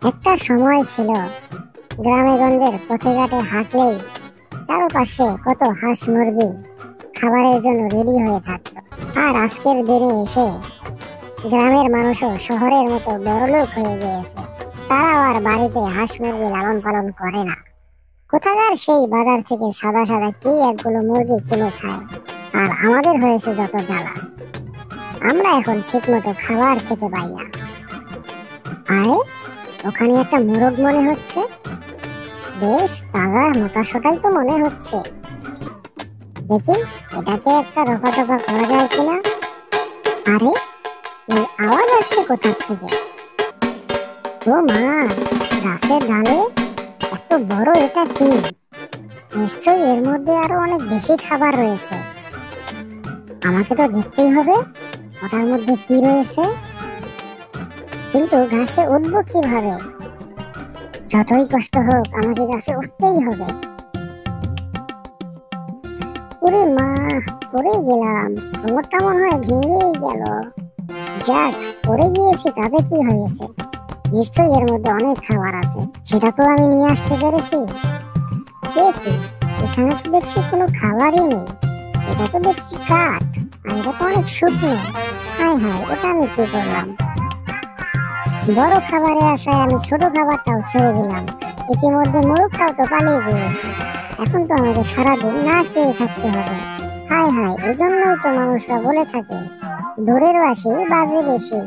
একটা সময় ছিল গ্রামে গঞ্জের পথে ঘাটে হাঁটলেই চারপাশে কত হাঁস মুরগি খাবারের জন্য রেডি হয়ে থাকতো। আর আজকের দিনে এসে গ্রামের মানুষও শহরের মতো বড়লোক হয়ে গিয়েছে। তারাও আর বাড়িতে হাঁস মুরগি লালন পালন করে না। কোথাকার সেই বাজার থেকে সাদা সাদা কি একগুলো মুরগি কিনে খায়। আর আমাদের হয়েছে যত জ্বালা, আমরা এখন ঠিক মতো খাবার খেতে পাই না। আরে, ওখানে একটা মোরগ মনে হচ্ছে, বেশ তাজা মোটা সোটাই তো মনে হচ্ছে। দেখি এটাকে একটা রফা দফা করা যায় কিনা। আরে, এই আওয়াজ আসছে কোথা থেকে? ও মা, গাছের ডালে এত বড় এটা কি? নিশ্চয়ই এর মধ্যে আরো অনেক বেশি খাবার রয়েছে। আমাকে তো দেখতেই হবে ওটার মধ্যে কি রয়েছে। কিন্তু গাছে উঠবো কিভাবে? যতই কষ্ট হোক আমাকে গাছে উঠতেই হবে। ওরে মা, পড়ে গেলাম, কোমরটা মনে হয় ভেঙেই গেল। যাক, পড়ে গিয়েছি তাতে কি হয়েছে, নিশ্চয়ই এর মধ্যে অনেক খাবার আছে, সেটা তো আমি নিয়ে আসতে পেরেছি। দেখি, এখানে তো দেখছি কোনো খাবারই নেই। এটা তো দেখছি কাঠ, আর এটা তো অনেক শুকনো। হায় হায়, এটা আমি কি করলাম? বড় খাবারের আশায় আমি ছোট খাবারটাও ছেড়ে দিলাম। ইতিমধ্যে মোরগটাও তো পালিয়ে গিয়েছে। এখন তো আমাকে সারাদিন না খেয়ে থাকতে হবে। হায় হায়, এজন্যই তো মানুষরা বলে থাকে দূরের বাঁশি বাজে বেশি।